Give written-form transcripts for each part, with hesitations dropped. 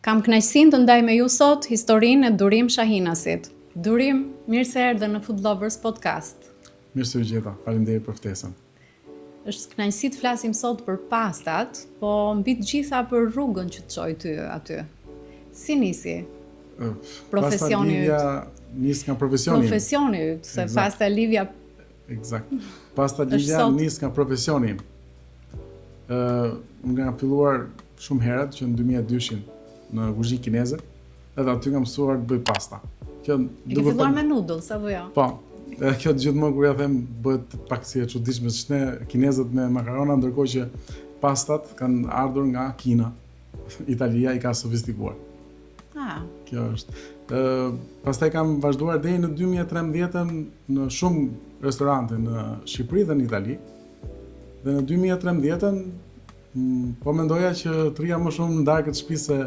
Kam kënaqësinë të ndaj me ju sot historinë e Durim Shahinasit. Durim, mirë se erdhe në Food Lovers Podcast. Mirë se u gjeta, faleminderit për ftesën. Është kënaqësi të flasim sot për pastat, po mbi të gjitha për rrugën që të çoj ty aty. Si nisi? Profesioni yt. Nis nga profesioni. Profesioni yt, se pasta Livia. Eksakt. Pasta Livia nis nga profesioni. Unë kam filluar shumë herët që në 2002 në kuzhinë kineze, edhe aty kam mësuar të bëj pasta. Kjo duhet filluar me noodles apo jo? Po. Edhe kjo gjithmonë kur ja them bëhet pak si e çuditshme se ne kinezët me makarona, ndërkohë që pastat kanë ardhur nga Kina. Italia i ka sofistikuar. Kjo është. Pastaj kam vazhduar deri në 2013 në shumë restorante në Shqipëri dhe në Itali. Dhe në 2013 po mendoja që të rria më shumë në darkët shtëpi se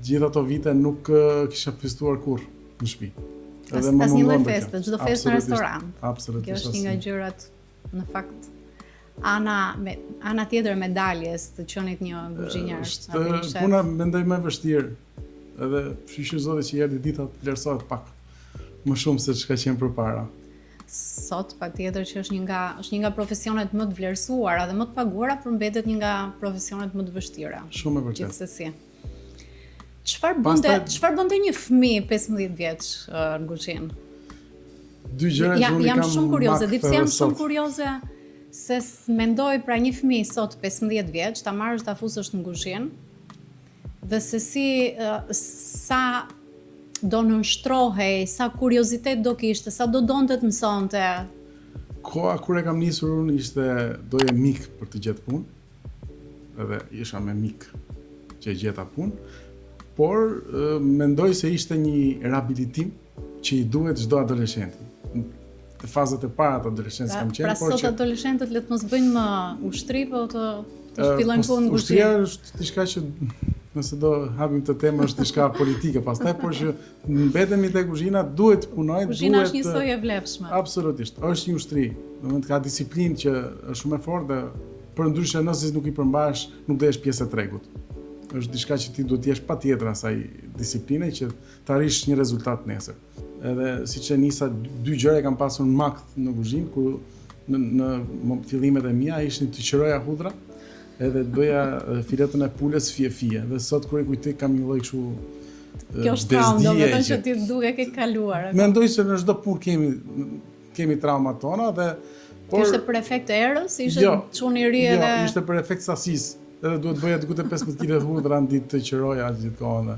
gjithë ato vite nuk kisha festuar kurrë në shtëpi. Edhe më një lloj feste, çdo festë në restorant. Absolutisht. Kjo është një nga gjërat në fakt ana tjetër medaljes të qenit një kuzhinier. Është puna mendoj më e vështirë. Edhe shqyr zoti që erdhi dita të vlerësohet pak më shumë se çka qenë përpara. Sot patjetër që është një nga profesionet më të vlerësuara dhe më të paguara, por mbetet një nga profesionet më të vështira. Shumë e vërtetë. Gjithsesi. Çfarë bënte një fëmijë 15 vjeç në kuzhinë? Dy gjëra që unë jam shumë kurioze, di pse jam shumë kurioze se mendoj pra një fëmijë sot 15 vjeç ta marrësh ta fusësh në kuzhinë dhe se sa do nënshtrohej, sa kuriozitet do kishte, sa do donte të mësonte. Koha kur e kam nisur unë ishte doje mik për të gjetë punë. Edhe isha me mik që gjeta punë. Por mendoj se ishte një rehabilitim që i duhet çdo adoleshenti. Në fazat e para të adoleshencës kam qenë, por sot adoleshentët le të mos bëjnë më ushtri, po të fillojnë punë në kuzhinë. Ushtria është diçka që nëse do hapim të temë është diçka politike pastaj, por që mbetemi te kuzhina, duhet të punojë, kuzhina është një soi e vlefshme. Absolutisht, është një ushtri. Domethënë ka disiplinë që është shumë e fortë dhe përndryshe nëse nuk i përmbash, nuk do jesh pjesë e tregut. Është diçka që ti duhet të jesh patjetër asaj disipline që të arrish një rezultat nesër. Edhe siç e nisa, dy gjëra kam pasur në makt në kuzhinë, ku në fillimet e mia ishin të qiroja hudhra, edhe të bëja filetën e pulës fije. Dhe sot kur e kujtoj kam një lloj kështu kjo është traumë, domethënë që ti duke ke kaluar. Mendoj se në çdo punë kemi traumat tona dhe ishte për efekt të erës, ishte çuni i ri edhe ishte për efekt sasisë. Edhe duhet bëja diku te 15 kg hudhra në ditë të qiroja gjithkohë.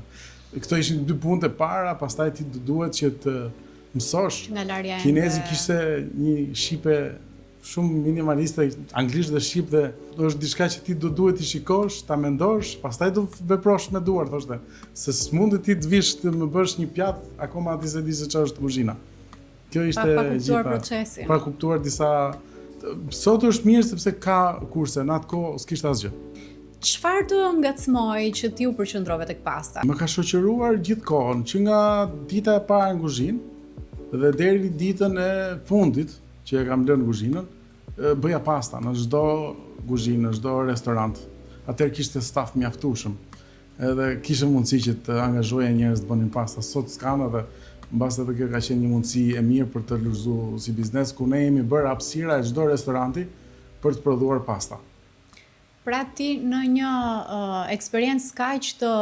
Këto ishin dy punët e para, pastaj ti duhet që të mësosh. Kinezi kishte një shipe shumë minimaliste, anglisht dhe shqip, dhe është diçka që ti duhet të shikosh, ta mendosh, pastaj do veprosh me duar, thoshte. Se s'mundet ti të vish të më bësh një pjatë akoma ti se di se ç'është kuzhina. Kjo ishte pa kuptuar procesin. Pa kuptuar disa. Sot është mirë sepse ka kurse, në atë kohë s'kishte asgjë. Çfarë të ngacmoi që ti u përqendrove tek pasta? Më ka shoqëruar gjithkohën, që nga dita e parë në kuzhinë dhe deri ditën e fundit që e kam lënë kuzhinën, bëja pasta në çdo kuzhinë, në çdo restorant. Atëherë kishte staf mjaftueshëm. Edhe kishte mundësi që të angazhoja njerëz të bënin pasta. Sot s'kam, edhe mbas edhe kjo ka qenë një mundësi e mirë për të lulëzuar si biznes, ku ne jemi bërë hapësira e çdo restoranti për të prodhuar pasta. Pra ti në një eksperiencë kaq të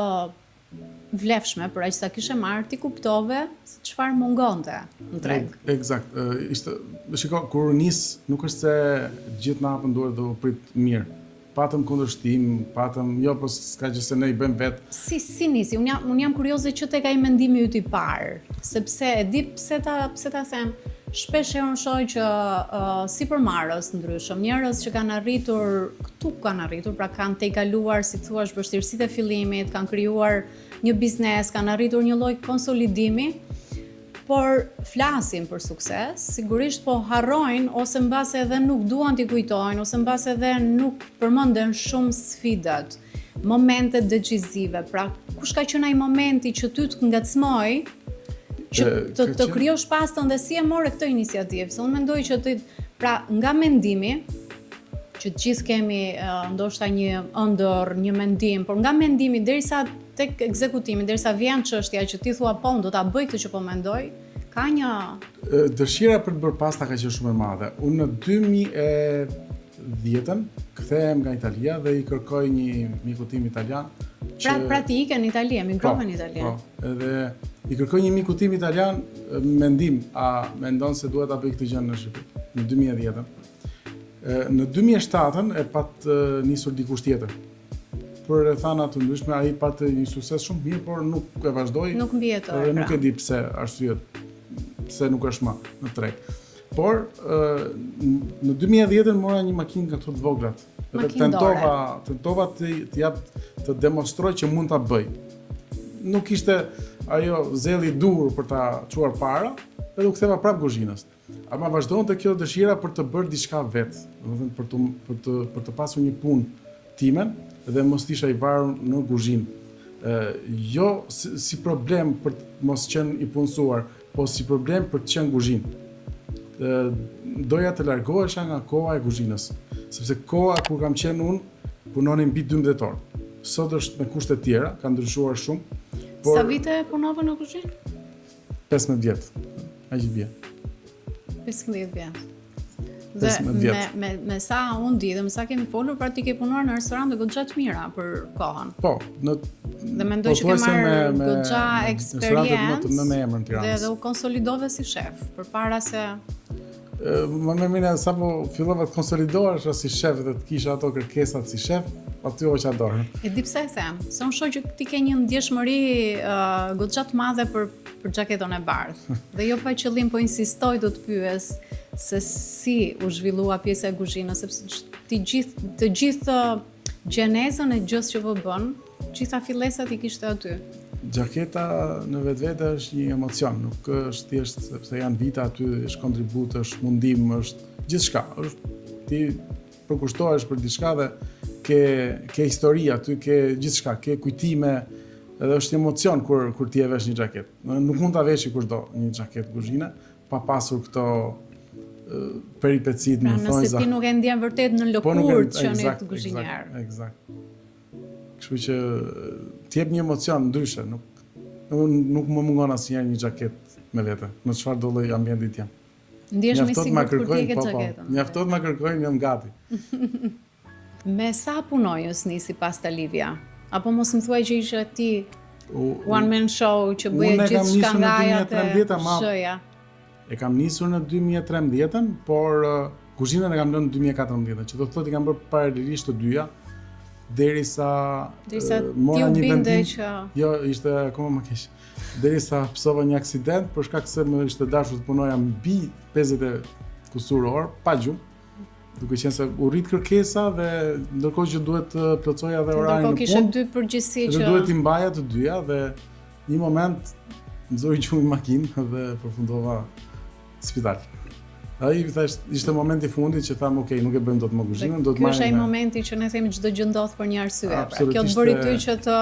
vlefshme, për aq sa kishe marrë, ti kuptove se çfarë mungonte në treg. Eksakt. Shiko, kur nis, nuk është se gjithë na hapën duart dhe u prit mirë. Patëm kundërshtim, po s'ka që se ne i bëjmë vetë. Si nisi? Unë jam kurioze që tek ai mendimi yt i parë, sepse e di pse ta them. Shpesh unë shoh që sipërmarrës ndryshëm, njerëz që kanë arritur, pra kanë tejkaluar, si thua, vështirësitë e fillimit, kanë krijuar një biznes, kanë arritur një lloj konsolidimi, por flasin për sukses, sigurisht po harrojnë ose mbase edhe nuk duan t'i kujtojnë, ose mbase edhe nuk përmenden shumë sfidat, momentet decisive. Pra, kush ka qenë ai momenti që ty të ngacmoi që të krijosh pastën dhe si e more këtë iniciativë? Se unë mendoj që pra nga mendimi që të gjithë kemi ndoshta një ëndër, një mendim, por nga mendimi derisa tek ekzekutimi, derisa vjen çështja që ti thua po, do ta bëj këtë që po mendoj, ka një dëshira për të bërë pasta ka qenë shumë e madhe. Unë në 2010 kthehem nga Italia dhe i kërkoj një miku tim italian pra ti ike në Itali, emigrove në Itali. Po, edhe i kërkoj një miku tim italian mendim, a mendon se duhet ta bëj këtë gjë në Shqipëri në 2010. Në 2007 e pat nisur dikush tjetër. Për rrethana të ndryshme ai patë një sukses shumë mirë, por nuk e vazhdoi. Nuk mbijetoi. Dhe nuk e di pse arsyet, pse nuk është më në treg. Por në 2010 mora një makinë nga këto të voglat. Dhe tentova të demonstroj që mund ta bëj. Nuk ishte ajo zeli dur për ta çuar para, edhe u ktheva prapë kuzhinës. Ama vazhdonte kjo dëshira për të bërë diçka vetë, domethënë për të pasur një punë timen dhe mos isha i varur në kuzhinë. Jo si problem për të mos qenë i punësuar, po si problem për të qenë kuzhinë. Doja të largohesha nga koha e kuzhinës, sepse koha kur kam qenë unë punonin mbi 12 orë. Sot është me kushte tjera, ka ndryshuar shumë. Por sa vite punove në kuzhinë? 15 vjet. Aq bie. 15 vjet. Dhe me sa unë di dhe me sa kemi folur, pra ti ke punuar në restorante goxha të mira për kohën. Po, dhe mendoj që ke marrë goxha eksperiencë në emrin Tiranës. Dhe u konsolidove si shef, përpara se më mirë sapo fillova të konsolidohesh si shef dhe të kisha ato kërkesat si shef, aty hoqa dorën. E di pse e them, se unë shoh që ti ke një ndjeshmëri goxha të madhe për xhaketon e bardhë. Dhe jo pa qëllim, po insistoj do të pyes se si u zhvillua pjesa e kuzhinës, sepse të gjithë gjenezën e gjës që po bën, gjitha fillesat i kishte aty. Gjaketa në vetvete është një emocion, nuk është thjesht sepse janë vite aty, është kontribut, është mundim, është gjithçka. Ti përkushtohesh për diçka dhe ke histori aty, ke gjithçka, ke kujtime, edhe është një emocion kur ti e vesh një xhaketë. Nuk mund ta vesh kushdo një xhaketë kuzhine pa pasur këto peripecit, më thonë. Nëse ti nuk e ndjen vërtet në lëkurë që në të kuzhinjar. Eksakt. Kështu që t'jep një emocion ndryshe, nuk më mungon asnjëherë një xhaketë me vete, në çfarë do lloj ambienti të jam. Ndihesh më sigurt kur ti ke xhaketën. Mjaftot ma kërkojnë, jam gati. Me sa punojës nisi Pasta Livia? Apo mos më thuaj që ishe ti one man show që bëje gjithçka nga atë shëja? E kam nisur në 2013, por kuzhinën e kam lënë në 2014, që do të thotë i kam bërë paralelisht të dyja. Derisa mora një vendim, jo, ishte akoma më keq. Derisa psova një aksident për shkak se më ishte dashur të punoja mbi 50 kusur orë pa gjumë, duke qenë se u rrit kërkesa dhe ndërkohë që duhet të plotsoja edhe orarin në punë. Kishe dy përgjegjësi që duhet i mbaja të dyja dhe një moment nxori gjumin makinë dhe përfundova spital. Ai ishte momenti i fundit që tham, okay, nuk e bëjmë dot më kuzhinën, do të marrim. Ky është ai momenti që ne themi çdo gjë ndodh për një arsye. Pra, kjo të bëri ty që të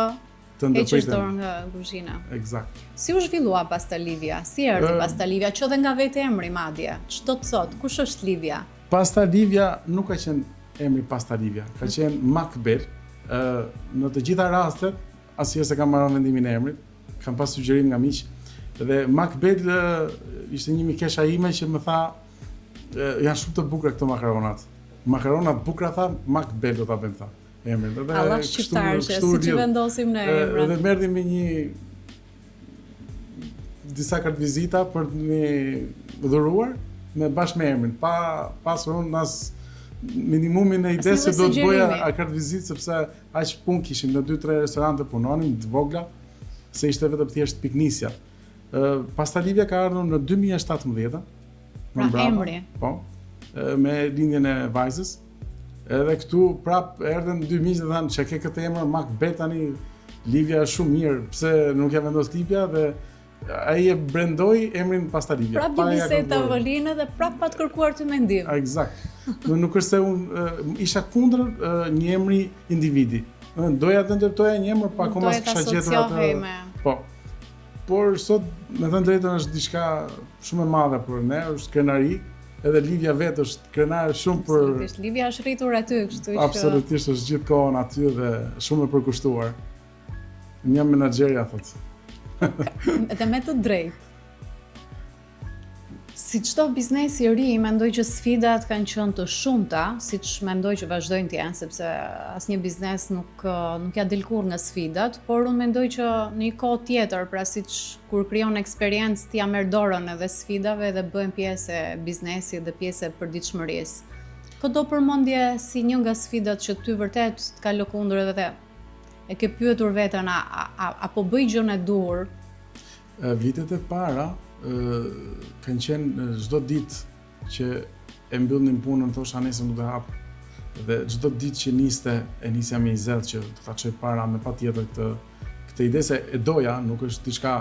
heqësh dorë nga kuzhina. Eksakt. Si u zhvillua Pasta Livia? Si erdhi Pasta Livia? Që dhe nga vetë emri madje. Ç'do të thotë? Kush është Livia? Pasta Livia nuk ka qenë emri Pasta Livia, ka qenë Macbeth. Në të gjitha rastet, asnjëherë se kam marrë vendimin e emrit, kam pas sugjerim nga miq. Dhe Macbeth ishte një mikesha ime që më tha, janë shumë të bukura këto makaronat. Makaronat bukura tha, Macbeth do ta bëjmë tha. Emrin. Allah shqiptarë, si që vendosim në emra. Dhe merrni me disa kartë vizita për të një dhuruar me bashkë me emrin, pa pasur unë as minimumin e ide se do të bëja kartë vizitë, sepse aq punë kishim në 2-3 restorante punonim të vogla, se ishte vetëm thjesht piknisja. Pasta Livia ka ardhur në 2017. Pra emri. Po, me lindjen e vajzës. Edhe këtu prap erdhën dy miq dhe thanë, "Çka ke këtë emër Macbeth tani? Livia është shumë mirë, pse nuk ja vendos tipja?" Dhe ai e brandoi emrin Pasta Livia. Prap një bisedë tavolinë dhe prap pa të kërkuar ty mendim. Eksakt. Nuk është se unë isha kundër një emri individi. Doja të ndërtoja një emër pa akoma s'kisha gjetur atë. Po. Por sot, me thënë drejtën, është diçka shumë e madhe për ne, është krenari, edhe Livia vetë është krenare shumë për... Absolutisht, Livia është rritur aty, kështu që... Absolutisht është gjithë kohën aty dhe shumë e përkushtuar. Një menaxherja, thotë. Edhe me të drejtë. Si çdo biznesi i ri, mendoj që sfidat kanë qenë të shumta, siç mendoj që vazhdojnë të jenë, sepse asnjë biznes nuk ja del kurrë nga sfidat, por unë mendoj që në një kohë tjetër, pra siç kur krijon eksperiencë ti ja merr dorën edhe sfidave dhe bëhen pjesë e biznesit dhe pjesë e përditshmërisë. Këto përmendje si një nga sfidat që ty vërtet të ka lëkundur edhe e ke pyetur veten apo bëj gjën e duhur? Vitet e para kanë qenë çdo ditë që e mbyllnin punën, thosha nesër nuk do hap. Dhe çdo ditë që nisja me i zell që do ta çoj para me patjetër këtë ide se e doja, nuk është diçka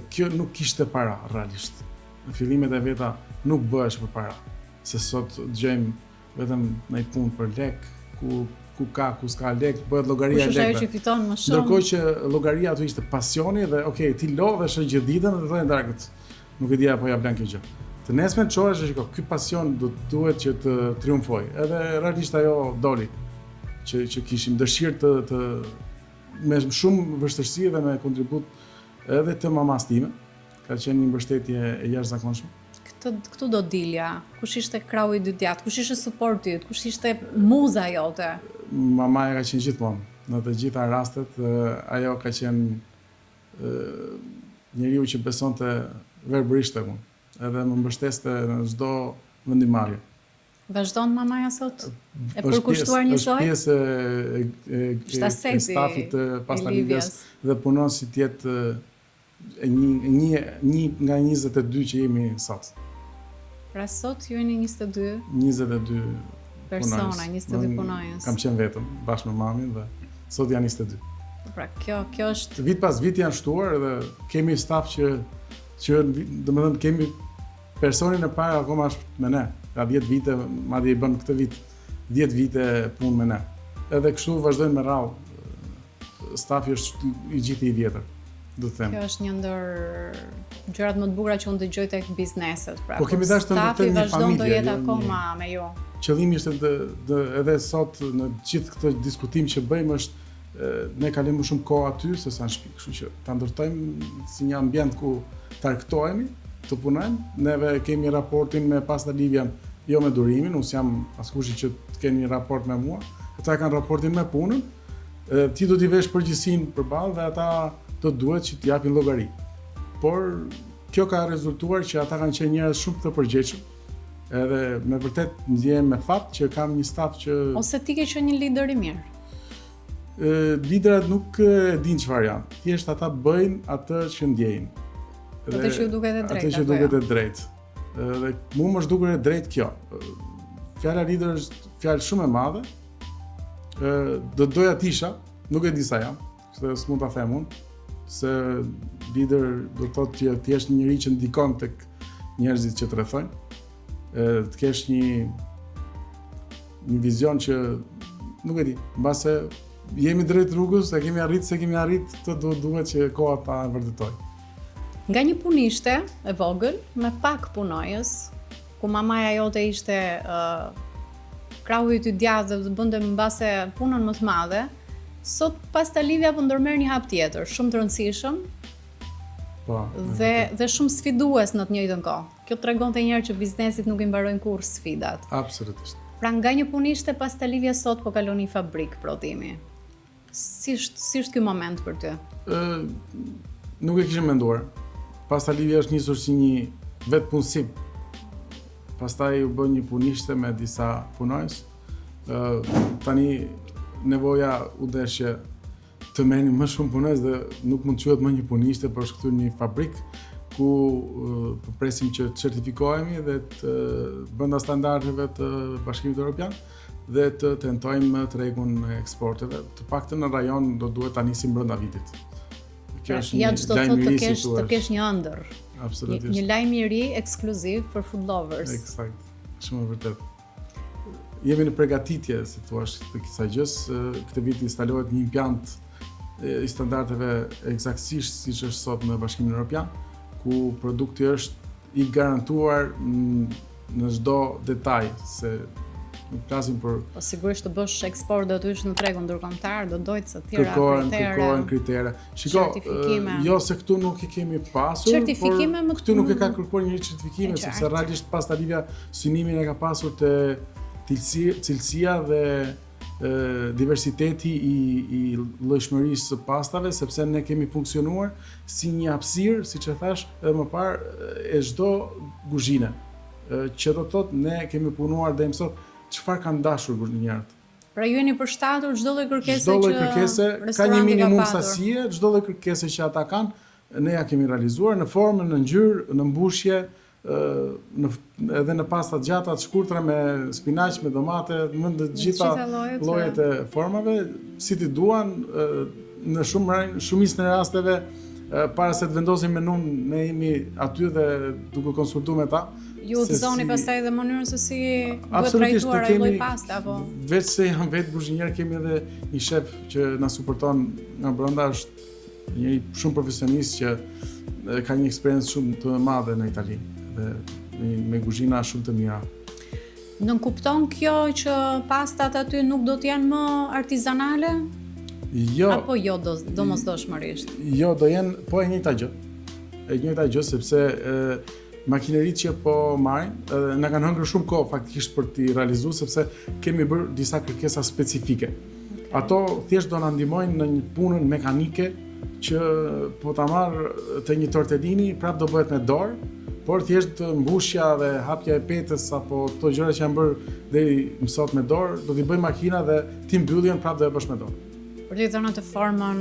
kjo nuk kishte para realisht. Në fillimet e veta nuk bëhesh për para. Se sot dëgjojmë vetëm në një punë për lek, ku s'ka lek, bëhet llogaria e lekëve. Kush është ajo që fiton më shumë? Ndërkohë që llogaria aty ishte pasioni dhe ti lodhesh gjithë ditën dhe thonë darkët. Nuk e di apo ja blen kjo gjë. Të nesmen çohesh që ky pasion duhet që të triumfoj. Edhe realisht ajo doli. Që kishim dëshirë të me shumë vështirësi dhe me kontribut edhe të mamas time. Ka qenë një mbështetje e jashtëzakonshme. Këtu do dilja, kush ishte krau i dytjat, kush ishte suporti yt, kush ishte muza jote? Mamaja ka qenë gjithmonë, në të gjitha rastet, ajo ka qenë njeriu që besonte verbërisht tek unë, edhe më mbështeste në çdo vendimarrje. Vazhdon mamaja sot? E përkushtuar njësoj? Është pjesë e stafit të Pastalivias dhe punon si të jetë një nga 22 që jemi sot. Pra sot ju jeni 22? 22 persona, 22 punonjës. Kam qenë vetëm, bashkë me mamin dhe sot janë 22. Pra kjo është... Vit pas vit janë shtuar dhe kemi staf që domethënë kemi personin e parë akoma është me ne. Ka 10 vite, madje i bën këtë vit 10 vite punë me ne. Edhe kështu vazhdojnë me radhë. Stafi është i gjithë i vjetër. Do të them. Kjo është një ndër gjërat më të bukura që unë dëgjoj tek bizneset, pra. Po kemi dashur të ndërtojmë një familje. Do jetë akoma me ju. Qëllimi është edhe sot në gjithë këtë diskutim që bëjmë është ne kalojmë më shumë kohë aty se sa në shtëpi, kështu që ta ndërtojmë si një ambient ku të argëtohemi, të punojmë. Neve kemi raportin me Pastalivian, jo me durimin, unë jam askushi që të keni një raport me mua. Ata kanë raportin me punën. Ti do t'i vesh përgjegjësinë përballë dhe ata do duhet që t'i japin llogari. Por kjo ka rezultuar që ata kanë qenë njerëz shumë të përgjegjshëm. Edhe me vërtet ndjehem me fat që kam një staf që... Ose ti ke qenë një lider i mirë? Liderat nuk din çfarë janë. Thjesht ata bëjnë atë që ndjejnë. Atë që duket e drejtë. Atë që duket e drejtë. Dhe mua më duket e drejtë kjo. Fjala lider është fjalë shumë e madhe. Do doja t'isha, nuk e di sa jam, kështu s'mund ta them unë, se lider do të thotë që ti je njëri që ndikon tek njerëzit që të rrethojnë. Të kesh një vizion që nuk e di, mbase jemi drejt rrugës, e kemi arrit se kemi arrit, këtë duhet që koha ta vërtetoj. Nga një punishte e vogël me pak punojës, ku mamaja jote ishte krau i ty djathtë dhe bënte mbase punën më të madhe, sot Pastalivia po ndërmerr një hap tjetër, shumë të rëndësishëm. Po. Dhe shumë sfidues në të njëjtën kohë. Kjo tregonte një herë që biznesit nuk i mbarojnë kurrë sfidat. Absolutisht. Pra nga një punishte Pastalivia sot po kalon një fabrik prodhimi. Si është ky moment për ty? Nuk e kishim menduar. Pastalivia është nisur si një vetë punësim. Pastaj u bën një punishte me disa punojës. Tani nevoja u deshje të merrni më shumë punës dhe nuk mund të quhet më një punishte, por është këtu një fabrik ku presim që të certifikohemi dhe të brenda standardeve të Bashkimit Evropian dhe të tentojmë tregun e eksporteve. Të paktën në rajon do duhet ta nisim brenda vitit. Kjo është një lajm i ri të kesh një ëndër. Absolutisht. Një lajm i ri ekskluziv për food lovers. Eksakt. Shumë e vërtet. Jemi në përgatitje, si thua, të kësaj gjës. Këtë vit instalohet një impiant i standardeve eksaktësisht siç është sot në Bashkimin Evropian, ku produkti është i garantuar në çdo detaj, se nuk flasim për Po sigurisht të bësh eksport do të hysh në tregun ndërkombëtar, do dojtë të tjera kërkohen kritere. Shiko, jo se këtu nuk i kemi pasur, por këtu nuk e ka kërkuar një certifikime, sepse realisht Pasta Livia synimin e ka pasur të cilësia dhe diversiteti i llojshmërisë së pastave, sepse ne kemi funksionuar si një hapësirë, siç e thash edhe më parë, e çdo kuzhine. Që do të thotë ne kemi punuar deri më sot çfarë kanë dashur kuzhinierët. Pra ju jeni përshtatur çdo lloj kërkese çdo lloj kërkese ka një minimum sasie, çdo lloj kërkese që ata kanë, ne ja kemi realizuar në formën, në ngjyrë, në mbushje, edhe në pasta të gjata të shkurtra me spinaq, me domate, në të gjitha llojet e formave, si ti duan, në shumicën e rasteve para se të vendosim menun, ne jemi aty dhe duke konsultuar me ta. Ju udhëzoni pastaj edhe mënyrën se si duhet trajtuar ai lloj paste apo? Veç se jam vetë kuzhinier, kemi edhe një shef që na suporton nga brenda, është një shumë profesionist që ka një eksperiencë shumë të madhe në Itali dhe me kuzhina shumë të mira. Nën kupton kjo që pastat aty nuk do të janë më artizanale? Jo. Apo jo domosdoshmërisht? Jo, do jenë po e njëjta gjë. E njëjta gjë sepse makineritë që po marrin, na kanë hëngrë shumë kohë faktikisht për t'i realizuar, sepse kemi bërë disa kërkesa specifike. Okay. Ato thjesht do na ndihmojnë në një punën mekanike që po ta marr të një tortellini, prap do bëhet me dorë, por thjesht mbushja dhe hapja e petës apo ato gjëra që janë bërë deri më sot me dorë, do t'i bëj makina dhe ti mbylljen prap do e bësh me dorë. Për të dhënë atë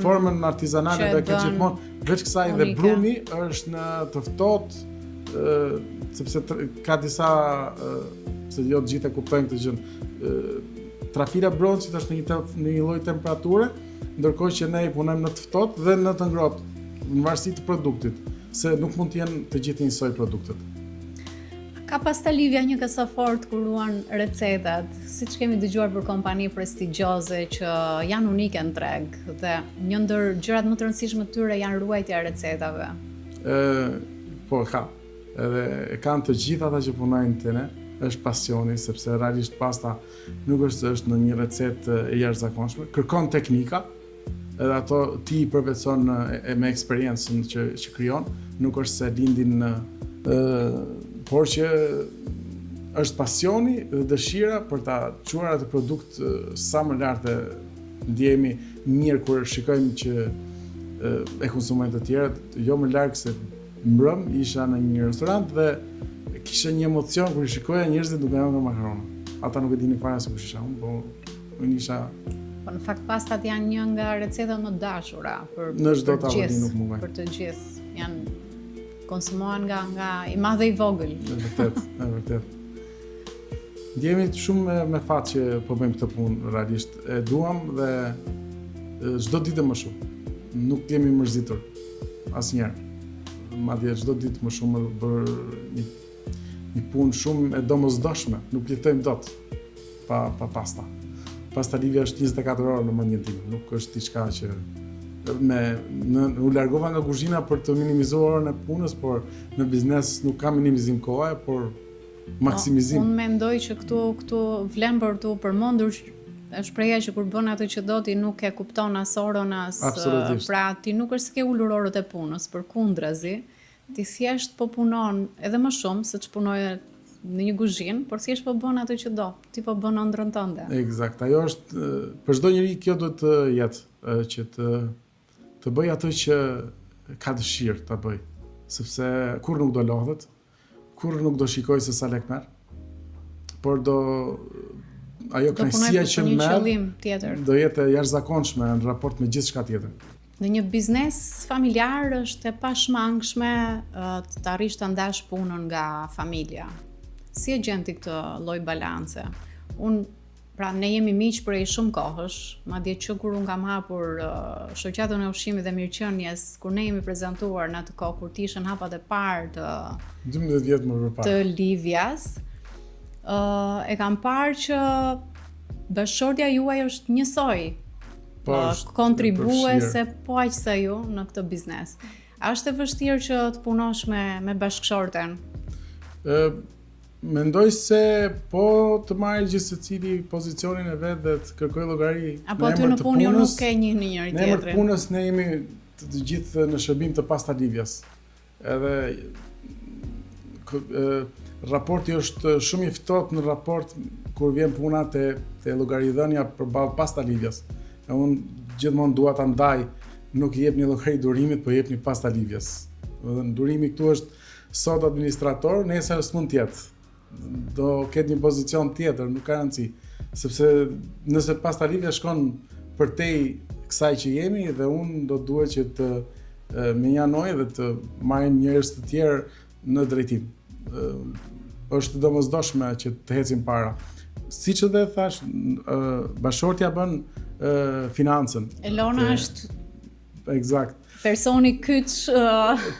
formën artizanale dhe këtë gjithmonë, veç kësaj dhe brumi është në të ftohtë, sepse ka disa se jo të gjithë e kuptojnë këtë gjë. Trafila broncit është në një lloj temperature, ndërkohë që ne i punojmë në të ftohtë dhe në të ngrohtë, në varësi të produktit, se nuk mund të jenë të gjithë njësoj produktet. Ka Pasta Livia një kasafort ku ruan recetat, siç kemi dëgjuar për kompani prestigjioze që janë unike në treg dhe një ndër gjërat më të rëndësishme të tyre janë ruajtja e recetave. Po ka. Edhe kanë të gjitha ata që punojnë te ne, është pasioni, sepse realisht pasta nuk është në një recetë e jashtëzakonshme, kërkon teknika, edhe ato ti i përvetëson me eksperiencën që krijon, nuk është se lindin por që është pasioni dhe dëshira për ta çuar atë produkt sa më lart dhe ndjehemi mirë kur shikojmë që e konsumojnë të tjerët, jo më larg se mbrëm isha në një restorant dhe kisha një emocion kur i shikoja njerëzit duke hëngur makarona. Ata nuk e dinin fare se kush isha unë, po unë isha. Po në fakt pastat janë një nga recetat më dashura për në çdo tavolinë nuk mungojnë. Për të gjithë janë konsumohen nga i madh dhe i vogël. Është vërtet. Ndjehemi shumë me fat që po bëjmë këtë punë realisht. E duam dhe çdo ditë më shumë. Nuk jemi mërzitur asnjëherë. Madje çdo ditë më shumë bër një punë shumë e domosdoshme, nuk jetojmë dot pa pasta. Pasta Livia është 24 orë në mendjen time, nuk është diçka që u largova nga kuzhina për të minimizuar orën e punës, por në biznes nuk ka minimizim kohe, por maksimizim. Unë mendoj që këtu vlen për tu përmendur shpreha që kur bën atë që do ti nuk e kupton as orën as pra ti nuk është se ke ulur orët e punës, përkundrazi, ti thjesht po punon edhe më shumë se ç'punoje në një kuzhinë, por thjesht po bën atë që do. Ti po bën ëndrrën tënde. Eksakt. Ajo është për çdo njeri kjo duhet të jetë që të bëj atë që ka dëshirë ta bëj, sepse kur nuk do lodhet, kur nuk do shikoj se sa lek merr, por ajo kënaqësia që merr do jetë jashtëzakonshme në raport me gjithçka tjetër. Në një biznes familjar është e pashmangshme të arrish të ndash punën nga familja. Si e gjen ti këtë lloj balance? Pra ne jemi miq prej shumë kohësh, madje që kur unë kam hapur shoqatën e ushqimit dhe mirëqenies, kur ne jemi prezantuar në atë kohë kur ti ishin hapat e parë të 12 vjet më parë të Livias, e kam parë që bashkëshortja juaj është njësoj, kontribuese po aq sa ju në këtë biznes. A është e vështirë që të punosh me bashkëshorten? Mendoj se po të marrë gjithë secili pozicionin e vet dhe të kërkoj llogari. Apo aty në punë ju nuk ke njëri Në emër tjetrin. të punës ne jemi të gjithë në shërbim të pastalivjas. Edhe raporti është shumë i ftohtë në raport kur vjen puna te llogaridhënia përballë pastalivjas. E unë gjithmonë dua ta ndaj, nuk i jep një llogari durimit, po i jep një pastalivjas. Domethënë durimi këtu është sot administrator, nesër s'mund të jetë. Do ketë një pozicion tjetër, nuk ka rëndësi, sepse nëse pastalivja shkon përtej kësaj që jemi dhe unë do duhet që të menjanoj dhe të marrim njerëz të tjerë në drejtim. Është domosdoshme që të ecim para. Siç edhe thash, bashortja bën financën. Elona është Eksakt. personi kyç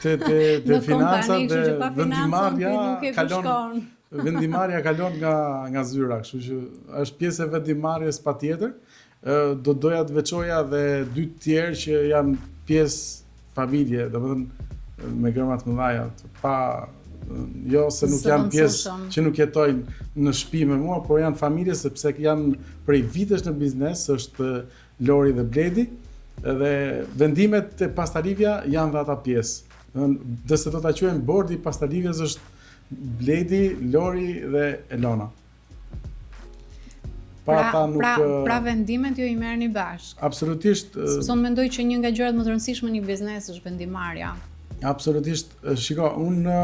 Te në financat kompani, kështu që pa dhe financën ti nuk e kalon shkon. vendimarrja kalon nga zyra, kështu që është pjesë e vendimarrjes patjetër. Do doja të veçoja dhe dy të tjerë që janë pjesë familje, domethënë me gërma të mëdha, pa jo se nuk janë pjesë që nuk jetojnë në shtëpi me mua, por janë familje sepse janë prej vitesh në biznes, është Lori dhe Bledi, dhe vendimet e pastalivja janë dhe ata pjesë. Nëse do ta quajmë bordi i pastalivjes është Bledi, Lori dhe Elona. Pra vendimet ju i merrni bashkë. Absolutisht. Sepse unë mendoj që një nga gjërat më të rëndësishme në një biznes është vendimarrja. Absolutisht. Shiko, unë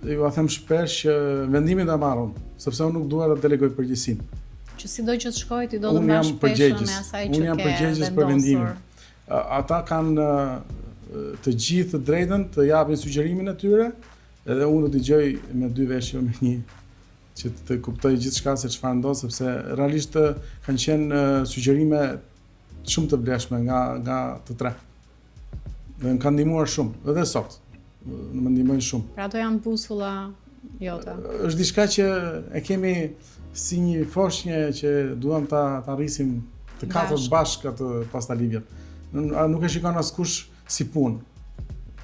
ju a them shpesh që vendimin e marr unë, sepse unë nuk dua të delegoj përgjegjësinë. Që sido që të shkoj ti do të mbash peshën e asaj që ke. Unë jam përgjegjës për vendimin. Ata kanë të gjithë të drejtën të japin sugjerimin e tyre, edhe unë do t'i dëgjoj me dy veshje me një, që të kuptoj gjithçka se çfarë ndodh, sepse realisht kanë qenë sugjerime shumë të vlefshme nga të tre. Dhe më kanë ndihmuar shumë, edhe sot. Më ndihmojnë shumë. Pra ato janë busulla jote. Është diçka që e kemi si një foshnjë që duam ta rrisim të katërt bashkë atë pastalivjen. Nuk e shikon askush si punë.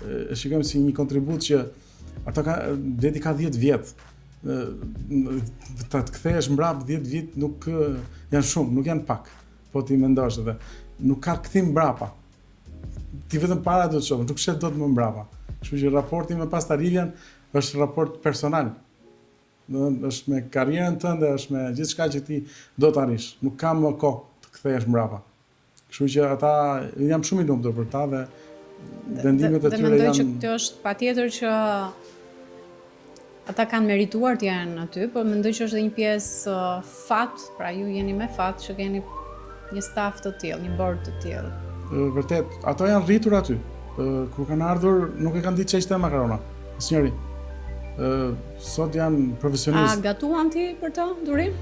E shikojmë si një kontribut që ata deti ka 10 vjet. Ta të kthehesh mbrap 10 vjet nuk janë shumë, nuk janë pak. Po ti mendosh edhe nuk ka kthim mbrapa. Ti vetëm para do të shoh, nuk shet dot më mbrapa. Kështu që raporti me pastalivjen është raport personal. Është me karrierën tënde, është me gjithçka që ti do të arrish. Nuk ka më kohë të kthehesh mbrapa. Kështu që ata jam shumë i lumtur për ta dhe vendimet e tyre janë. Dhe mendoj që kjo është patjetër që ata kanë merituar të jenë aty, por mendoj që është edhe një pjesë fat, pra ju jeni me fat që keni një staf të tillë, një bord të tillë. Vërtet, ato janë rritur aty. Kur kanë ardhur, nuk e kanë ditë ç'ishte makarona. Asnjëri. Sot janë profesionistë. A gatuan ti për të durim?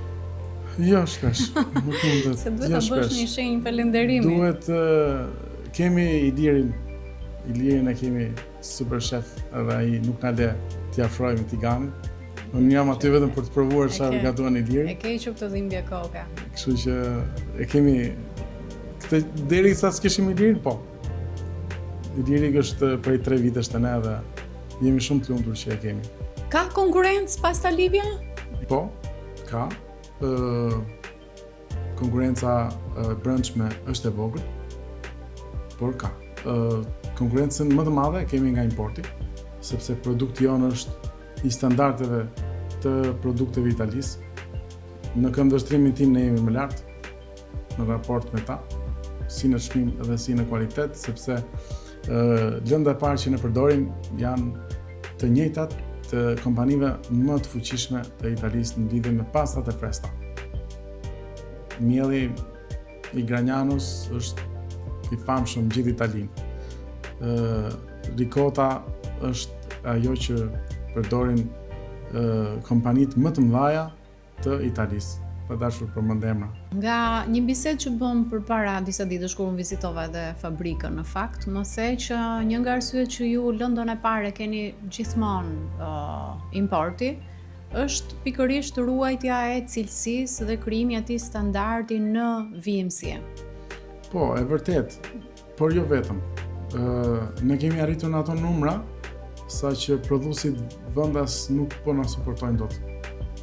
Jo, shpesh. Nuk mund të. Se duhet të bësh një shenjë falënderimi. Duhet kemi Ilirin. Ilirin e kemi super chef, edhe ai nuk na le t'i afrojmë tiganit. Unë jam aty vetëm për të provuar çfarë gatuan Iliri. E ke që këtë dhimbje koka. Kështu që e kemi këtë derisa s'kishim Ilirin, po. Iliri është prej 3 vitesh të ne dhe jemi shumë të lumtur që e kemi. Ka konkurrencë pastalivja? Po, ka. Konkurenca brendshme është e vogël, por ka. Konkurencën më të madhe kemi nga importi, sepse produkti jonë është i standardeve të produkteve italisë. Në këndvështrimin tim ne jemi më lart në raport me ta, si në çmim dhe si në kualitet, sepse lënda e parë që ne përdorim janë të njëjtat të kompanive më të fuqishme të Italisë në lidhje me pastat e freskëta. Mielli i Gragnanus është i famshëm gjithë Italinë. Ricotta është ajo që përdorin kompanitë më të mëdha të Italisë. Pa dashur përmend emra. Nga një bisedë që bëm përpara disa ditësh kur unë vizitova edhe fabrikën, në fakt, më the që një nga arsyet që ju lëndën e parë keni gjithmonë importi, është pikërisht ruajtja e cilësisë dhe krijimi i atij standardi në vijimësi. Po, e vërtet, por jo vetëm. Ne kemi arritur në ato numra saqë prodhuesit vendas nuk po na suportojnë dot.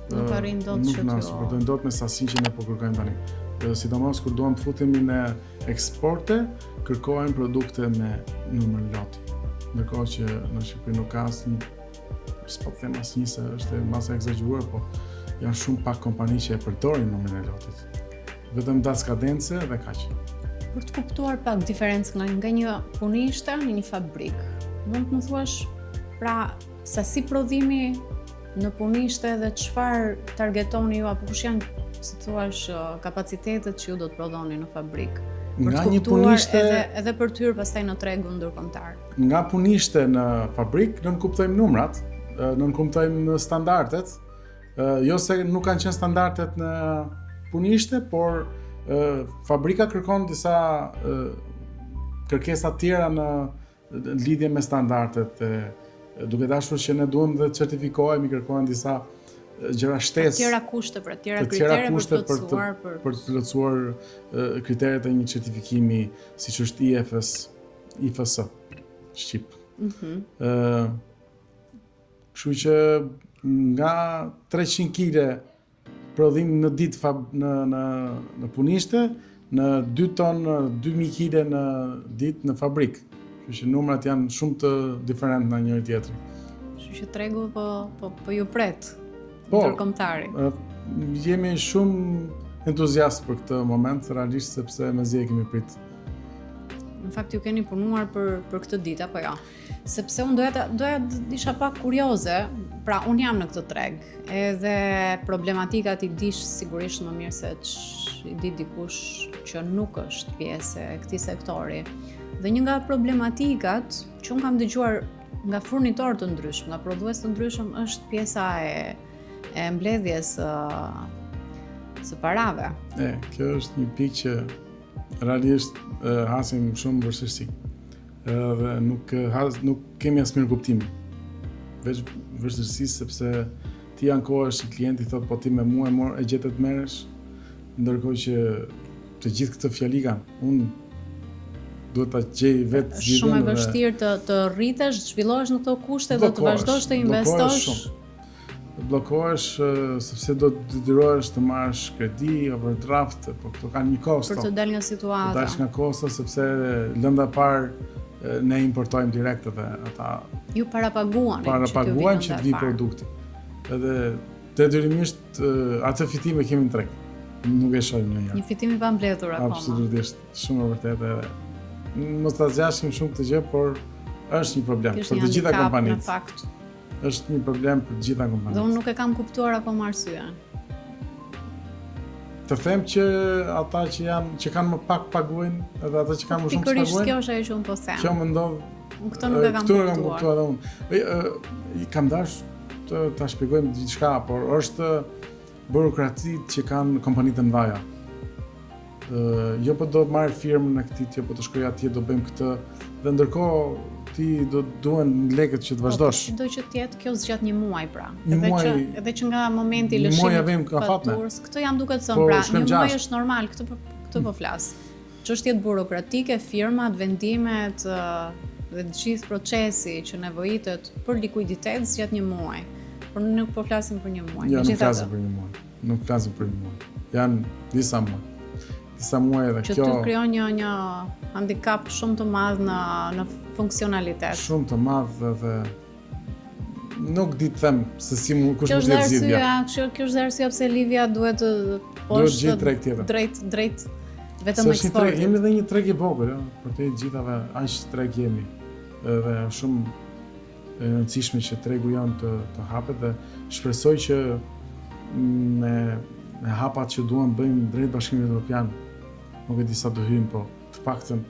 Nuk arrin dot Nuk na suportojnë dot me sasinë që ne po kërkojmë tani. Sidomos kur duam të futemi në eksporte, kërkojmë produkte me numër loti. Ndërkohë që në Shqipëri nuk ka asnjë, s'po them asnjë se është masa egzageruar, po janë shumë pak kompani që e përdorin numrin e lotit. Vetëm dac kadence dhe kaq. Për të kuptuar pak diferencën nga një punishte në një fabrik, mund të më thuash pra sasi prodhimi në punishte dhe çfarë targetoni ju apo kush janë, si thuash, kapacitetet që ju do të prodhoni në fabrik? Për Nga të një kuptuar punishte edhe për të hyrë pastaj në tregun ndërkombëtar. Nga punishte në fabrik nën kuptojmë numrat, nën kuptojmë standardet. Jo se nuk kanë qenë standardet në punishte, por fabrika kërkon disa kërkesa tjera në lidhje me standardet. Duke dashur që ne duhem dhe certifikohemi, kërkojnë disa gjëra shtesë. Tjera kushte, pra tjera kritere për të plotësuar për të plotësuar kriteret e një certifikimi siç është IFS Shqip. Kështu që nga 300 kg prodhim në ditë në punishte, në 2 ton, 2000 kg në ditë në fabrik. Kështu që numrat janë shumë të diferent nga njëri tjetri. Kështu që tregu po ju pret. Ndërkombëtari. Jemi shumë entuziast për këtë moment, realisht sepse mezi e kemi prit. Në fakt ju keni punuar për këtë ditë apo jo? Sepse unë doja isha pak kurioze, pra unë jam në këtë treg, edhe problematikat i dish sigurisht më mirë se i di dikush që nuk është pjesë e këtij sektori. Dhe një nga problematikat që unë kam dëgjuar nga furnitorë të ndryshëm, nga prodhues të ndryshëm, është pjesa e mbledhjes së parave. Kjo është një pikë që realisht hasim shumë vështirësi. Dhe nuk kemi asnjë kuptim. Veç vështirësi sepse ti ankohesh i klienti thotë po ti me mua e gjetet merresh, ndërkohë që të gjithë këtë fjali kanë. Unë duhet ta gjej vetë zgjidhjen. Shumë e vështirë të rritesh, të zhvillohesh në këto kushte dhe të vazhdosh të investosh. Bllokohesh sepse do të detyrohesh të marrësh kredi, overdraft, po këto kanë një kosto. Për të dalë nga situata. Të dalësh nga kosto sepse lënda parë ne importojmë direkt dhe ata ju parapaguajnë që të vi produkti. Edhe detyrimisht atë fitim e kemi në treg. Nuk e shohim ndonjëherë. Një fitim i pambledhur akoma. Absolutisht, shumë e vërtetë edhe mos ta zgjashim shumë këtë gjë, por është një problem për të gjitha kompanitë. Në fakt. Është një problem për të gjitha kompanitë. Dhe unë nuk e kam kuptuar akoma arsyeën. Të them që ata që kanë më pak paguajnë, edhe ata që kanë më shumë paguajnë. Pikërisht kjo është ajo që unë po them. Kjo më ndodh. Unë këtë nuk e kam kuptuar edhe unë. I kam dashur ta shpjegojmë diçka, por është burokracitë që kanë kompanitë e mëdha. Jo po do të marr firmën e këtij, jo po të shkoj atje do bëjmë këtë, dhe ndërkohë ti duhen lekët që të vazhdosh. Sido që të jetë, kjo zgjat një muaj pra. Edhe që nga momenti i lëshimit faturës, këtë jam duke të thënë, pra, një muaj është normal, këtë po flas. Çështjet burokratike, firmat, vendimet dhe të gjithë procesi që nevojitet për likuiditet zgjat një muaj. Por nuk po flasim për një muaj. Jo, nuk flasim për një muaj. Nuk flasim për një muaj. Janë disa muaj. Disa muaj edhe kjo që të krijon një handicap shumë të madh në funksionalitet. Shumë të madh dhe nuk di të them se si kush mund të zgjidhja. Kjo është arsyeja pse Livia duhet të poshtë drejt vetëm eksportit. Jemi edhe një treg i vogël, për të gjithave aq treg jemi. Dhe shumë e rëndësishme që tregu janë të hapet dhe shpresoj që me hapat që duam bëjmë drejt Bashkimit Evropian, nuk e di sa do hyjmë, po të paktën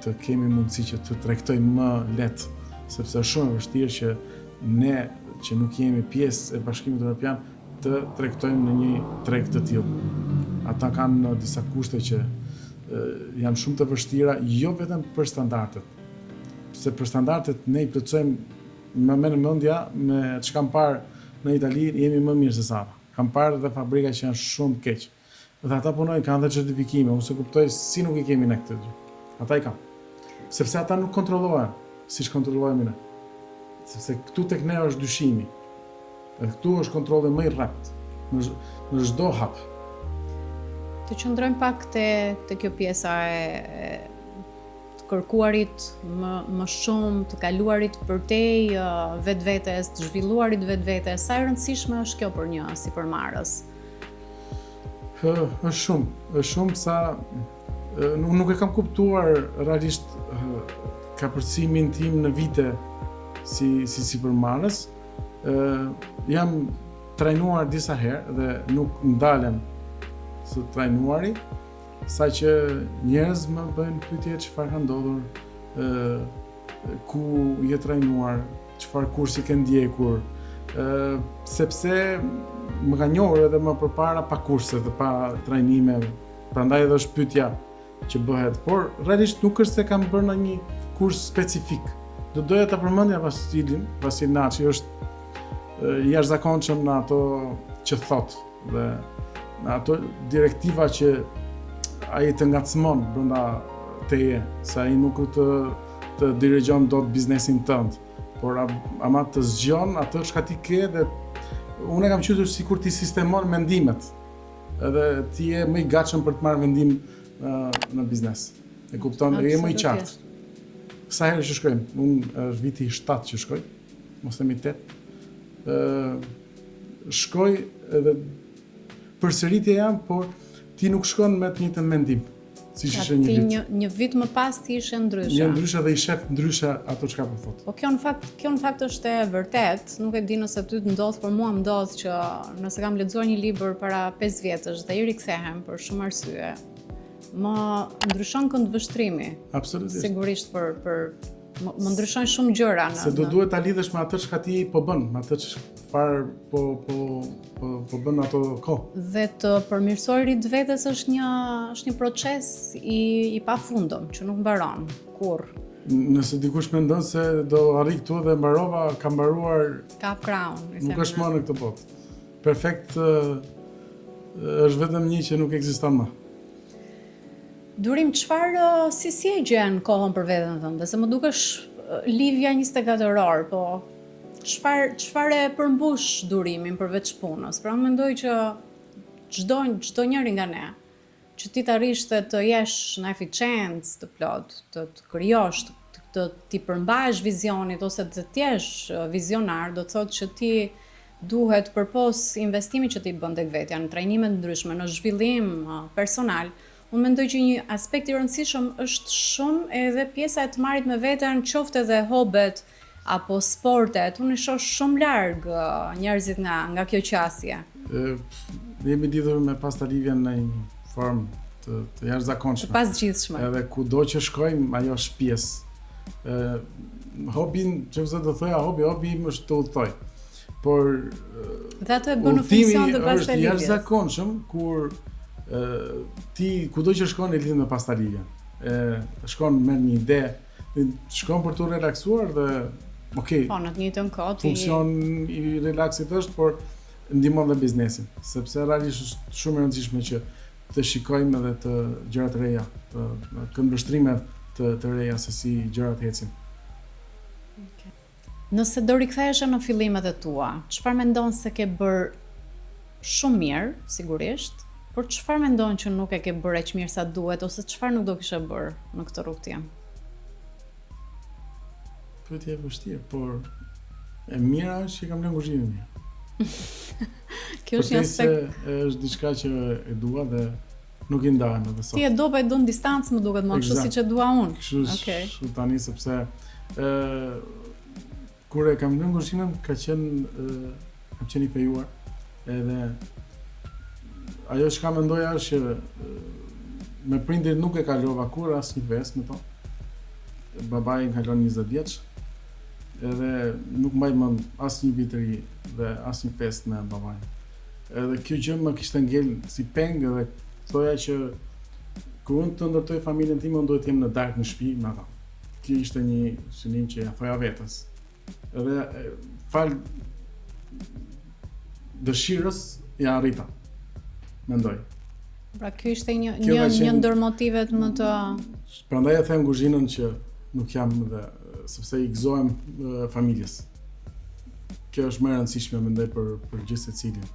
të kemi mundësi që të tregtojmë më lehtë, sepse është shumë e vështirë që ne që nuk jemi pjesë e Bashkimit Evropian të tregtojmë në një treg të tillë. Ata kanë disa kushte që janë shumë të vështira, jo vetëm për standardet. Se për standardet ne i plotësojmë më në mendja me çka kam parë në Itali, jemi më mirë se sa ata. Kam parë dhe fabrika që janë shumë keq. Dhe ata punojnë, kanë dhe certifikime, unë se kuptoj si nuk i kemi ne këtë gjë. Ata i kanë. Sepse ata nuk kontrollohen, siç kontrollojmë ne. sepse këtu tek ne është dyshimi. Dhe këtu është kontrolli më i rraptë në çdo hap. Të qëndrojmë pak te kjo pjesa e të kërkuarit më shumë, të kaluarit përtej vetvetes, të zhvilluarit vetvetes. Sa e rëndësishme është kjo për një sipërmarrës? Është shumë sa unë nuk e kam kuptuar realisht kapërcimin tim në vite si sipërmarrës. Jam trajnuar disa herë dhe nuk ndalem së trajnuari, saqë njerëz më bëjnë pyetje çfarë ka ndodhur, ku je trajnuar, çfarë kursi ke ndjekur, sepse më ka njohur edhe më përpara pa kurse dhe pa trajnime, prandaj edhe është pyetja që bëhet, por realisht nuk është se kam bërë ndonjë kurs specifik. Do doja ta përmendja Vasil Naçi është jashtëzakonshëm në ato që thot dhe në ato direktiva që ai të ngacmon brenda teje, se ai nuk të dirigjon dot biznesin tënd, por ama të zgjon atë çka ti ke dhe unë kam qenë sikur ti sistemon mendimet. Edhe ti je më i gatshëm për të marrë vendim në biznes. E kupton, je më i qartë. Sa herë që shkojmë, unë është viti 7 që shkoj, mos themi 8. Shkoj edhe përsëritje jam, por ti nuk shkon me të njëjtën mendim, siç ishte një vit. Një vit më pas ti ishe ndryshe. Një ndryshe dhe i shef ndryshe ato çka po thot. Po kjo në fakt është e vërtet, nuk e di nëse ty të ndodh, por mua më ndodh që nëse kam lexuar një libër para 5 vjetësh dhe i rikthehem për shumë arsye, më ndryshon këndvështrimi. Absolutisht. Sigurisht më ndryshon shumë gjëra. Se do duhet ta lidhësh me atë çka ti po bën, me atë çfarë po bën ato kohë. Dhe të përmirësorit vetes është një proces i pafundëm që nuk mbaron kurrë. Nëse dikush mendon se do arri këtu dhe mbarova, ka mbaruar Kap Crown. Nuk është më në këtë botë. Perfekt është vetëm një që nuk ekziston më. Durim, si e gjen kohën për veten tënde? Se më dukesh Livia 24 orë, po çfarë e përmbush durimin përveç punës? Pra unë mendoj që çdo njëri nga ne, që ti të arrish të jesh në eficiencë të plot, të krijosh, ti përmbash vizionit ose të jesh vizionar, do të thotë që ti duhet përpos investimit që ti bën tek vetja, në trajnime të ndryshme, në zhvillim personal. Unë mendoj që një aspekt i rëndësishëm është shumë edhe pjesa e të marrit me veten, qoftë edhe hobet apo sportet. Unë i shoh shumë larg njerëzit nga kjo qasje. Jemi lidhur me Pasta Livia në një formë të jashtëzakonshme. Të pasgjithshme. Edhe kudo që shkojmë, ajo është pjesë. Hobin, çfarë do thoya, hobi im është të udhtoj. Por dhe ato e bën në funksion të Pasta Livias. Është jashtëzakonshëm kur ti kudo që shkon e lidhet me Pasta Livia. Shkon me një ide, shkon për të relaksuar dhe okay. Po, në të njëjtën kohë funksion i relaksit është, por ndihmon dhe biznesin, sepse realisht është shumë e rëndësishme që të shikojmë edhe të gjërat e reja, këndvështrime të reja se si gjërat ecin. Okay. Nëse do riktheheshe në fillimet e tua, çfarë mendon se ke bërë shumë mirë, sigurisht, por çfarë mendon që nuk e ke bërë aq mirë sa duhet, ose çfarë nuk do kishe bërë në këtë rrugë tim? Pyetje e vështirë, por e mira është që kam lënë kuzhinën mirë. Kjo është një aspekt. Është diçka që e dua dhe nuk i ndahem edhe sot. Ti e do pa e do në distancë, më duket më kështu siç e dua unë. Kështu tani sepse kur e kam lënë kuzhinën kam qenë i fejuar, edhe ajo që ka mendoja është që me prindrit nuk e kalova kur asnjë fest me to. Babai më kalon 20 vjeç. Edhe nuk mbaj mend asnjë vit të ri dhe asnjë fest me babain. Edhe kjo gjë më kishte ngel si peng dhe thoja që kur unë të ndërtoj familjen time, unë duhet të jem në darkë në shtëpi me ata. Kjo ishte një synim që ja thoja vetes. Edhe fal dëshirës ja arrita. Mendoj. Pra ky ishte një ndër motivet më të. Prandaj e them kuzhinën që nuk jam dhe sepse i gëzohem familjes. kjo është më e rëndësishme mendoj për gjithë secilin.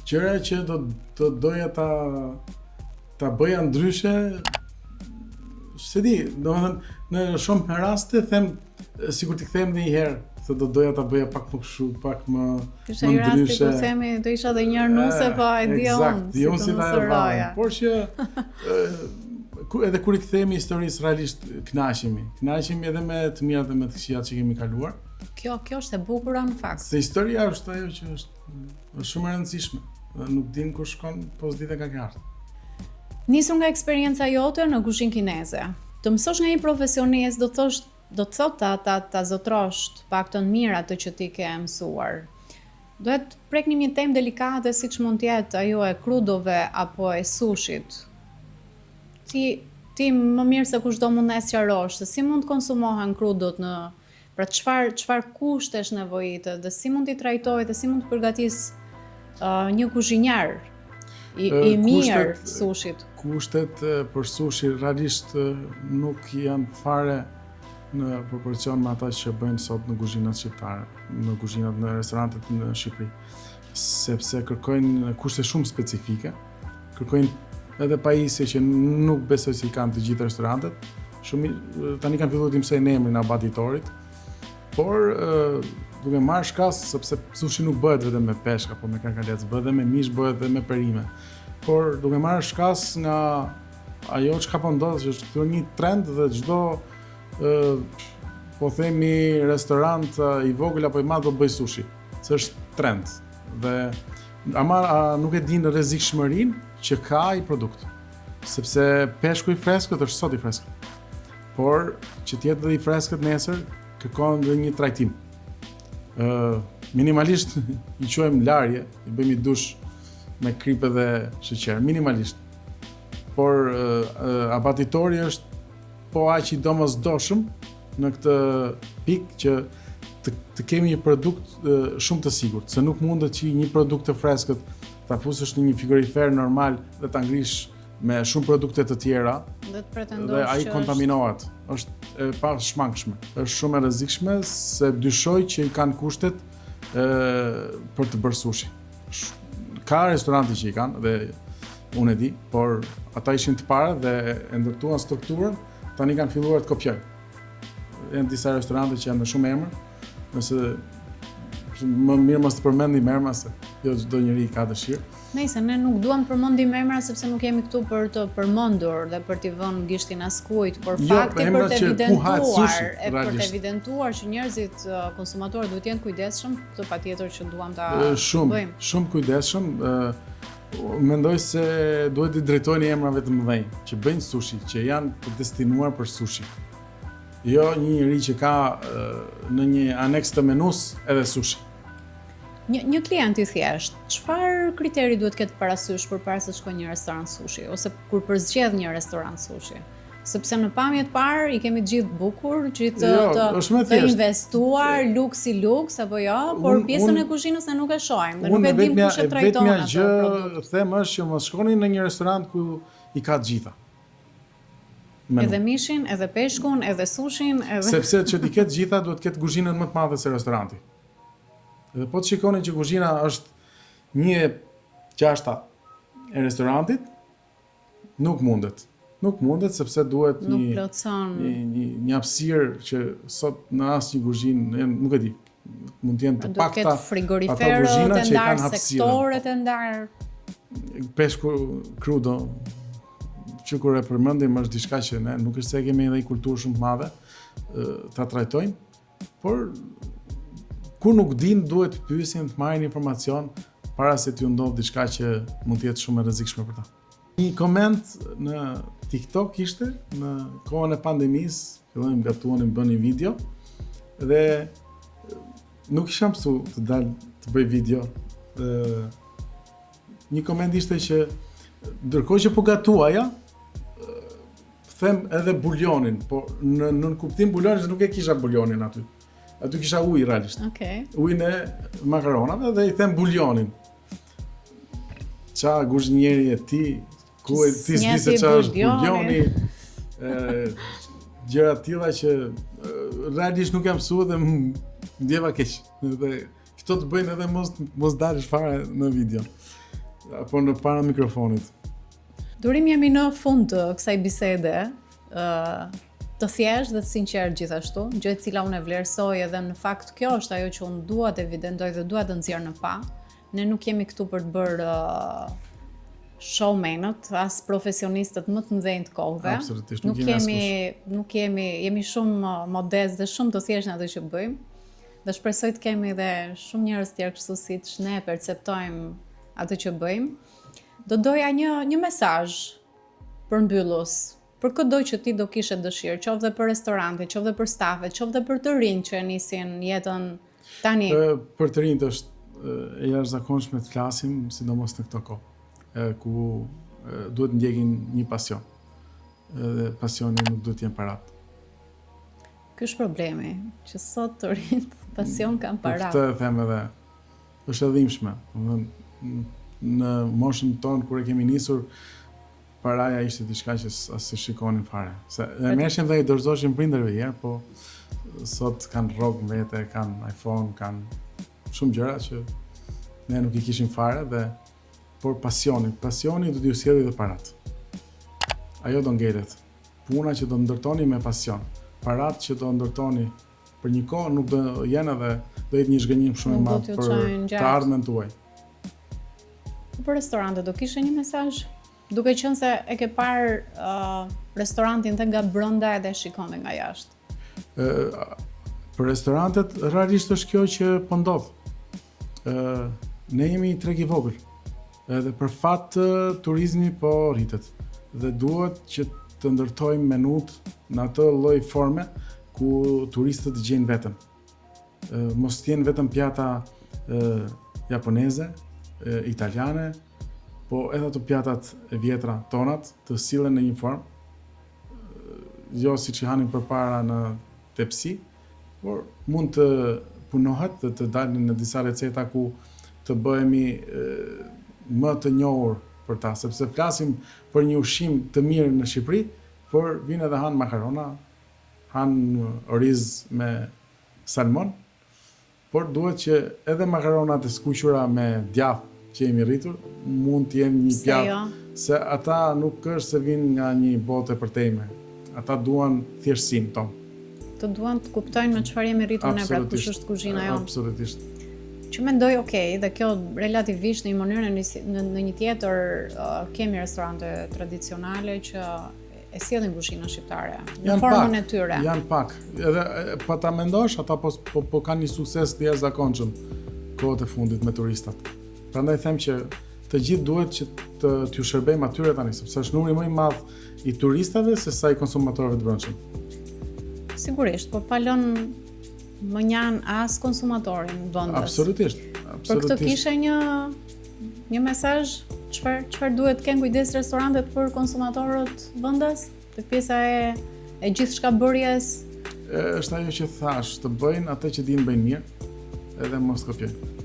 Gjëra që do doja ta bëja ndryshe, se di, domethënë në shumë raste them sikur t'i them edhe një herë se do doja ta bëja pak më kështu, pak më Kisha një rasti ku themi do isha edhe një nuse, po e di unë si ta e por që edhe kur i kthehemi historisë realisht kënaqemi edhe me të mirat dhe me të këqijat që kemi kaluar. Kjo është e bukur në fakt. Se historia është ajo që është shumë e rëndësishme. Nuk din ku shkon pozitive ka qartë. Nisur nga eksperienca jote në kuzhinë kineze. Të mësosh nga një profesionist do të thotë ta zotrosh të paktën mira ato që ti ke mësuar. Duhet preknim një temë delikate siç mund të jetë ajo e krudove apo e sushit. Ti më mirë se kushdo mund të sqarosh se si mund të konsumohen krudot pra çfarë kushtesh nevojitet dhe si mund t'i trajtojë dhe si mund të përgatis një kuzhinjar i mirë sushit. Kushtet për sushi realisht nuk janë fare në proporcion me ata që bëjnë sot në kuzhinat shqiptare, në kuzhinat në restorantet në Shqipëri, sepse kërkojnë kushte shumë specifike, kërkojnë edhe pajisje që nuk besoj se i kanë të gjithë restorantet. Tani kanë filluar të mësojnë emrin e abaditorit, por duke marrë shkas, sepse sushi nuk bëhet vetëm me peshk apo me karkalec, bëhet edhe me mish, bëhet edhe me perime. Por duke marrë shkas nga ajo çka po ndodh, që është një trend dhe çdo po themi restorant i vogël apo i madh do bëj sushi, se është trend. Dhe nuk e din rrezikshmërinë që ka i produkt. Sepse peshku i freskët është sot i freskët. Por që të jetë dhe i freskët nesër kërkon dhe një trajtim. Minimalisht i quajmë larje, i bëjmë i dush me kripë dhe sheqer, minimalisht. Por abatitori është po aq i domosdoshëm në këtë pikë që të kemi një produkt shumë të sigurt, se nuk mundet që një produkt të freskët ta fusësh në një frigorifer normal dhe ta ngrish me shumë produkte të tjera dhe ai kontaminohet. Është e pashmangshme. Është shumë e rrezikshme se dyshoj që i kanë kushtet për të bërë sushi. Ka restorante që i kanë dhe unë e di, por ata ishin të parë dhe e ndërtuan strukturën, tani kanë filluar të kopjojnë. Janë disa restorante që janë me shumë emër, nëse më mirë mos të përmendim emra se jo çdo njeri ka dëshirë. Nëse ne nuk duam të përmendim emra sepse nuk jemi këtu për të përmendur dhe për t'i vënë gishtin as kujt, por fakti për të evidentuar që njerëzit konsumatorët duhet të jenë kujdesshëm, këtë patjetër që duam ta bëjmë. Shumë kujdesshëm. Mendoj se duhet i drejtojnë emrave të mëdhenj, që bëjnë sushi, që janë destinuar për sushi. Jo një njeri që ka në një aneks të menus edhe sushi. Një klient i thjesht, çfarë kriteri duhet ketë parasysh përpara se të shkojë në një restorant sushi ose kur përzgjedh një restorant sushi? Sepse në pamjet parë i kemi gjithë bukur, gjithë të investuar, luks apo jo, por pjesën e kuzhinës ne nuk e shohim dhe nuk e dim kush e trajton atë produkt. Vetmja gjë them është që mos shkoni në një restorant ku i ka të gjitha. Edhe mishin, edhe peshkun, edhe sushin, sepse që t'i ketë gjitha duhet të ketë kuzhinën më të madhe se restoranti. Dhe po të shikoni që kuzhina është 1/6 e restorantit, nuk mundet. Nuk mundet sepse duhet një hapësirë që sot në asnjë kuzhinë, nuk e di, mund të jenë të pakta ato kuzhina që kanë hapësirë. Sektoret e ndarë. Peshku crudo, që kur e përmendim është diçka që ne nuk është se kemi edhe një kulturë shumë të madhe ta trajtojmë, por kur nuk din duhet të pyesin, të marrin informacion para se t'ju ndodh diçka që mund të jetë shumë e rrezikshme për ta. Një koment në TikTok ishte në kohën e pandemisë, fillojmë gatuonim bënim video dhe nuk isha mësuar të dal të bëj video. Një koment ishte që ndërkohë që po gatuaja, them edhe buljonin, po në kuptim buljonin nuk e kisha buljonin aty. Aty kisha ujë realisht. Ujin e makaronave dhe i them buljonin. Qa guzhnjeri e ti, ku e ti s'di se qa është buljoni, gjëra tilla që realisht nuk jam mësuar dhe Ndjeva keq. Dhe këto të bëjnë edhe mos dalësh fare në video. Apo në para mikrofonit. Durim jemi në fund të kësaj bisede, të thjeshtë dhe të sinqert gjithashtu, gjë e cila unë e vlerësoj edhe në fakt kjo është ajo që unë dua të evidentoj dhe dua të nxjerr në pa. Ne nuk jemi këtu për të bërë showmenët, as profesionistët më të mëdhenj të kohëve. Absolutisht, nuk jemi shumë modest dhe shumë të thjeshtë në atë që bëjmë. Dhe shpresoj të kemi edhe shumë njerëz tjerë kështu siç ne perceptojmë atë që bëjmë. Do doja një mesazh përmbyllus për çdo që ti do kishe dëshirë, qoftë për restorante, qoftë për stafet, qoftë për të rinj që nisin jetën tani. Për të rinjt është e jashtëzakonshme të flasim, sidomos në këtë kohë, ku duhet ndjekin një pasion. Dhe pasioni nuk duhet të jenë parat. Ky është problemi, që sot të rinjt pasion kanë parat. Këtë them edhe, është e dhimbshme. Në moshën tonë kur e kemi nisur, paraja ishte diçka që as e shikonin fare. Se e merrshin dhe i dorëzoshin prindërve herë, po sot kanë rrogë vete, kanë iPhone, kanë shumë gjëra që ne nuk i kishim fare por pasioni do t'ju sjellë dhe parat. Ajo do ngelet. Puna që do ndërtoni me pasion. Parat që do ndërtoni për një kohë nuk do jenë edhe do jetë një zhgënjim shumë i madh për të ardhmen tuaj. Për restorante do kishe një mesazh? Duke qenë se e ke parë restorantin dhe nga brenda edhe shikon dhe nga jashtë. Për restorantet rarisht është kjo që po ndodh. Ne jemi treg i vogël. Edhe për fat turizmi po rritet. Dhe duhet që të ndërtojmë menut në atë lloj forme ku turistët gjejnë veten. Mos t'jenë vetëm pjata japoneze, italiane, po edhe ato pjatat e vjetra tonat të sillen në një formë, jo siç i hanin përpara në tepsi, por mund të punohet dhe të dalin në disa receta ku të bëhemi më të njohur për ta, sepse flasim për një ushqim të mirë në Shqipëri, por vinë edhe han makarona, han oriz me salmon, por duhet që edhe makaronat e skuqura me djath që jemi rritur, mund të jenë një pjatë, se ata nuk është se vinë nga një botë e përtejme. Ata duan thjeshtësinë tonë. Të duan të kuptojnë me çfarë jemi rritur ne, pra kush është kuzhina jonë. Absolutisht. Që mendoj dhe kjo relativisht në një mënyrë në një tjetër kemi restorante tradicionale që e sjellin kuzhinën shqiptare në formën e tyre. Janë pak. Edhe pa ta mendosh, ata po kanë një sukses të jashtëzakonshëm kohët e fundit me turistat. Prandaj them që të gjithë duhet që t'ju shërbejmë atyre tani, sepse është numri më i madh i turistave se sa i konsumatorëve të brendshëm. Sigurisht, po pa lënë më njan as konsumatorin vendas. Absolutisht. Për këtë kishe një mesazh, çfarë duhet të kenë kujdes restorantet për konsumatorët vendas? Te pjesa e gjithçka bërjes. Është ajo që thash, të bëjnë atë që dinë bëjnë mirë, edhe mos kopjojnë.